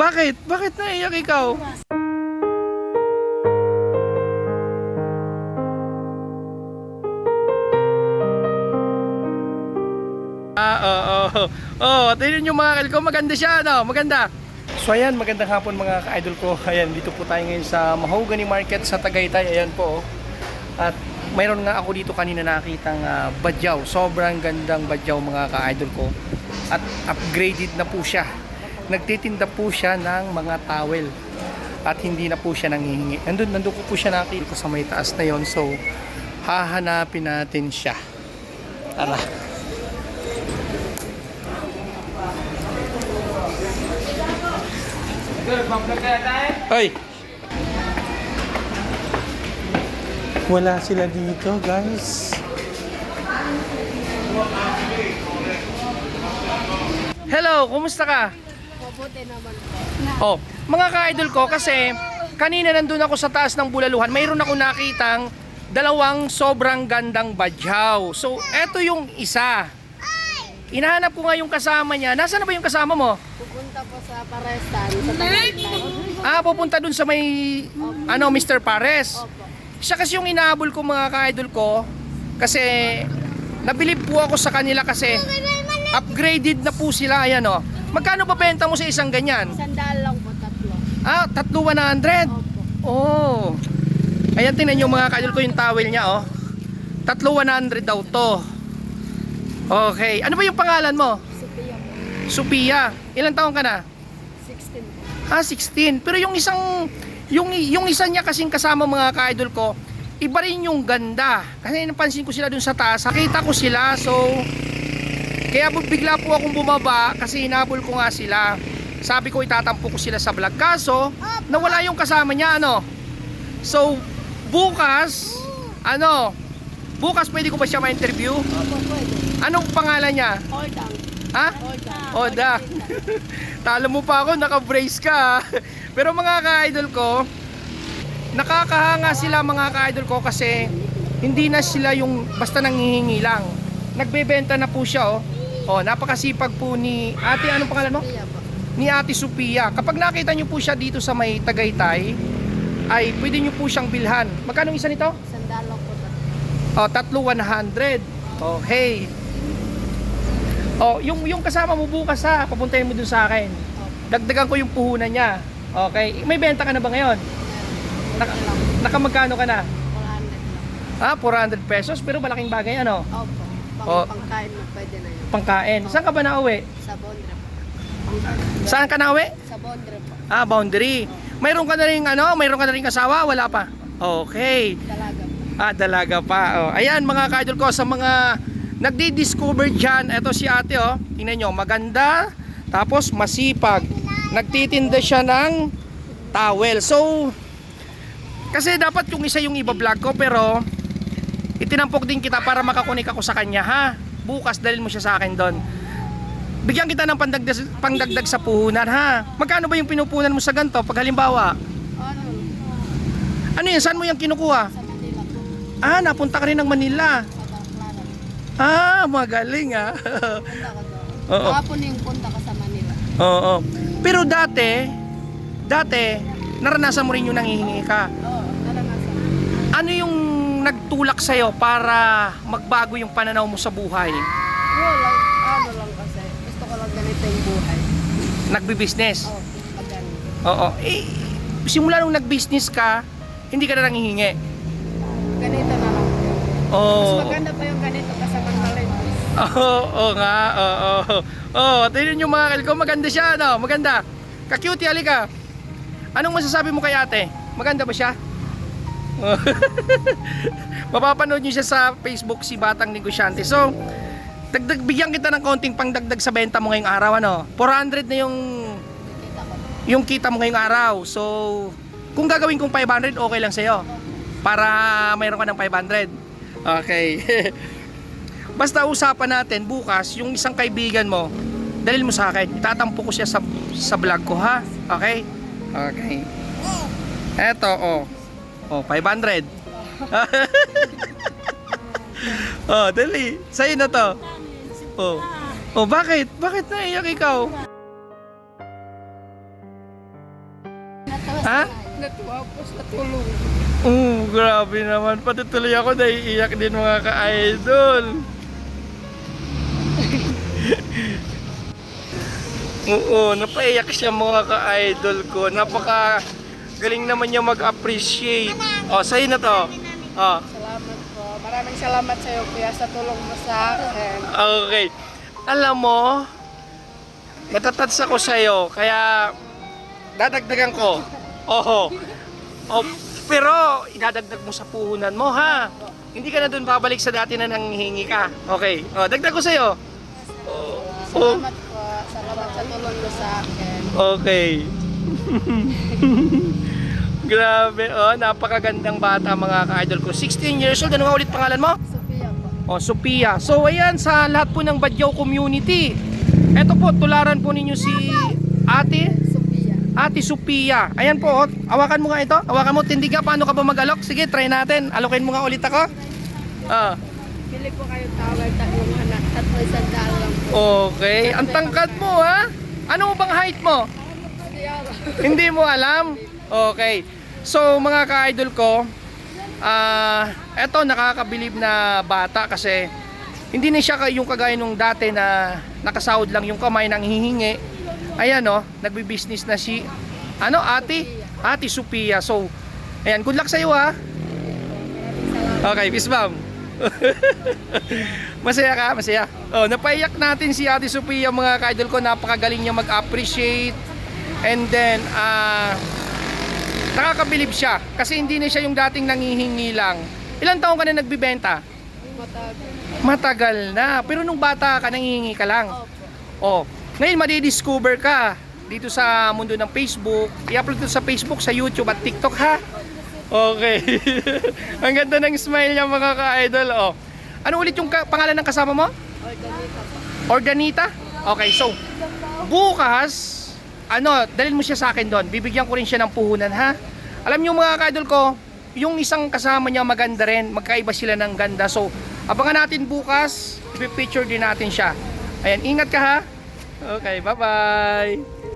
Bakit? Bakit naiyak ikaw? Tingnan nyo mga kaidol ko, maganda siya, no? Maganda. So ayan, magandang hapon mga ka-idol ko. Ayan, dito po tayo ngayon sa Mahogany Market sa Tagaytay. Ayan po. At mayroon nga ako dito kanina nakitang badyaw. Sobrang gandang badyaw mga ka-idol ko. At upgraded na po siya. Nagtitinda po siya ng mga towel. At hindi na po siya nanghihingi. Nandun ko po siya nakita sa may taas na yon. So, hahanapin natin siya. Tara. Hoy! Wala sila dito, guys. Hello, kumusta ka? Mabuti naman Oh, po. mga ka-idol ko, kasi kanina nandun ako sa taas ng Bulaluhan, mayroon ako nakitang dalawang sobrang gandang badyaw. So, eto yung isa. Inahanap ko nga yung kasama niya. Nasaan na ba yung kasama mo? Pupunta po sa Parestan, sa Tagaytay. Pupunta dun sa may, Mr. Pares. Opo. Siya kasi yung inahabol ko mga ka-idol ko. Kasi, nabilib po ako sa kanila kasi upgraded na po sila. Ayan o. Magkano ba benta mo sa isang ganyan? Sandal lang po, tatlo. 3,100? Opo. Oh. Ayan, tingnan nyo mga ka-idol ko yung towel niya oh. 3,100 daw to. Okay. Ano ba yung pangalan mo? Sophia po. Sophia. Ilang taon ka na? 16 po. 16. Pero yung isang yung isa niya kasing kasama mga ka-idol ko, iba rin yung ganda. Kasi napansin ko sila dun sa taas. Nakita ko sila. So kaya bigla po akong bumaba kasi hinabol ko nga sila. Sabi ko itatampo ko sila sa vlog. Kaso nawala yung kasama niya So bukas bukas pwede ko ba siya ma-interview? Opo, pwede. Anong pangalan niya? Ordang. Ha? Ordang. Oda. Talo mo pa ako, naka-brace ka. Pero mga ka-idol ko, nakakahanga sila mga ka-idol ko kasi hindi na sila yung basta nanghihingi lang. Nagbebenta na po siya napakasipag po ni ate, anong pangalan mo? Sophia po. Ni Ate Sophia. Kapag nakita niyo po siya dito sa may Tagaytay, ay pwede niyo po siyang bilhan. Magkano isa nito? Sandal lang po, tatlo. 3,100. Okay. Yung kasama mo bukas papuntahin mo dun sa akin. Dagdagan ko yung puhunan niya. Okay. May benta ka na ba ngayon? Nakamagkano ka na? 400 lang. 400 pesos pero malaking bagay Opo. Oh. Pangkain mo, pwede na yun. Pangkain. Saan ka ba nauwi? Sa Bondre po. Saan ka nauwi? Sa Bondre po. Boundary. Mayroon ka na ring asawa? Wala pa. Okay. Dalaga po. Dalaga pa. Ayan mga ka-idol ko, sa mga nagdi-discover dyan, eto si ate tingnan nyo, maganda, tapos masipag. Nagtitinda siya ng towel. So, kasi dapat yung isa yung iba-vlog ko, pero itinampok din kita para makakunik ako sa kanya ha. Bukas dalhin mo siya sa akin doon. Bigyan kita ng pangdagdag sa puhunan ha. Magkano ba yung pinupunan mo sa ganito? Pag halimbawa, ano yan? Saan mo yung kinukuha? Sa Manila po. Napunta ka rin ng Manila. Sa Baclaran. Magaling Punta ko doon. Oo. Kahapon yung punta ko sa Manila. Oo. Pero dati, naranasan mo rin yung nanghihingi ka. Oo, naranasan. Ano yung nagtulak sa'yo para magbago yung pananaw mo sa buhay? Lang kasi. Gusto ko lang ganito yung buhay. Nagbi-business? Oo, maganda. Oo. Simula nung nag-business ka, hindi ka na nanghihingi? Ganito na lang. Mas Oo. maganda pa yung ganito kasi magmalinis. Oo nga, tingnan nyo mga kalko, maganda siya, maganda. Ka-cutie, halika. Anong masasabi mo kay ate? Maganda ba siya? Mapapanood nyo siya sa Facebook, si Batang Negosyante. So, bigyan kita ng konting pangdagdag sa benta mo ngayong araw, 400 na Kita ko. yung kita mo ngayong araw. So, kung gagawin kong 500, okay lang sa'yo. Para mayroon ka ng 500. Okay. Basta usapan natin bukas, yung isang kaibigan mo, dalhin mo sa akin. Itatampo ko siya sa vlog ko, ha? Okay? Okay. Eto, 500. Dali. Sa'yo na to. Bakit? Bakit naiyak ikaw? Ha? Natuwa po sa tulong. Grabe naman. Patutuloy ako, naiiyak din mga ka-idol. Oo, napaiyak siya mga ka-idol ko. Napaka galing naman niya mag-appreciate. Oh, sa'yo na to. Oh, Salamat po. Maraming salamat sa iyo, kuya, sa tulong mo sa akin. okay. Alam mo, natatats ako sa'yo, kaya dadagdagan ko. Oho. Oh, pero idadagdag mo sa puhunan mo, ha? Hindi ka na dun babalik sa dati na nanghihingi ka. Okay. Oh, dagdag ko sa'yo. Oh. Salamat po. Salamat sa tulong mo sa akin. Okay. Grabe, oh, napakagandang bata mga ka-idol ko. 16 years old, ano nga ulit pangalan mo? Sophia po. Oh, Sophia. So ayan, sa lahat po ng Badyaw community. Eto po, tularan po ninyo si Ate Sophia. Ate Sophia. Ayan po, oh. Hawakan mo nga ito. Hawakan mo, tindig nga. Paano ka ba mag-alok? Sige, try natin. Alokin mo nga ulit ako. Ah. Pili po kayong tawag, tatlong anak, 300 lang po. Okay. Ang tangkad mo, ha? Ano bang height mo? Hindi mo alam? Okay. So, mga ka-idol ko, eto, nakakabilib na bata kasi hindi na siya yung kagaya nung dati na nakasahod lang yung kamay nang hihingi. Ayan, oh, nagbi-business na si, Ate Sophia. So, ayan, good luck sa'yo, ha? Okay, peace bomb. Masaya ka? Masaya? Oh, napaiyak natin si Ate Sophia mga ka-idol ko. Napakagaling niya mag-appreciate. And then, nakakabilib siya. Kasi hindi na siya yung dating nangihingi lang. Ilang taon ka na nagbibenta? Matagal na. Pero nung bata ka, nangihingi ka lang. Oh, ngayon madidiscover ka dito sa mundo ng Facebook. I-upload ito sa Facebook, sa YouTube at TikTok, ha? Okay. Ang ganda ng smile niya mga ka-idol. Oh. Ano ulit yung pangalan ng kasama mo? Organita po. Organita? Okay, so bukas, dalhin mo siya sa akin doon. Bibigyan ko rin siya ng puhunan, ha? Alam niyo mga ka-idol ko, yung isang kasama niya maganda rin. Magkaiba sila ng ganda. So, abangan natin bukas. I-picture din natin siya. Ayan, ingat ka, ha? Okay, bye-bye.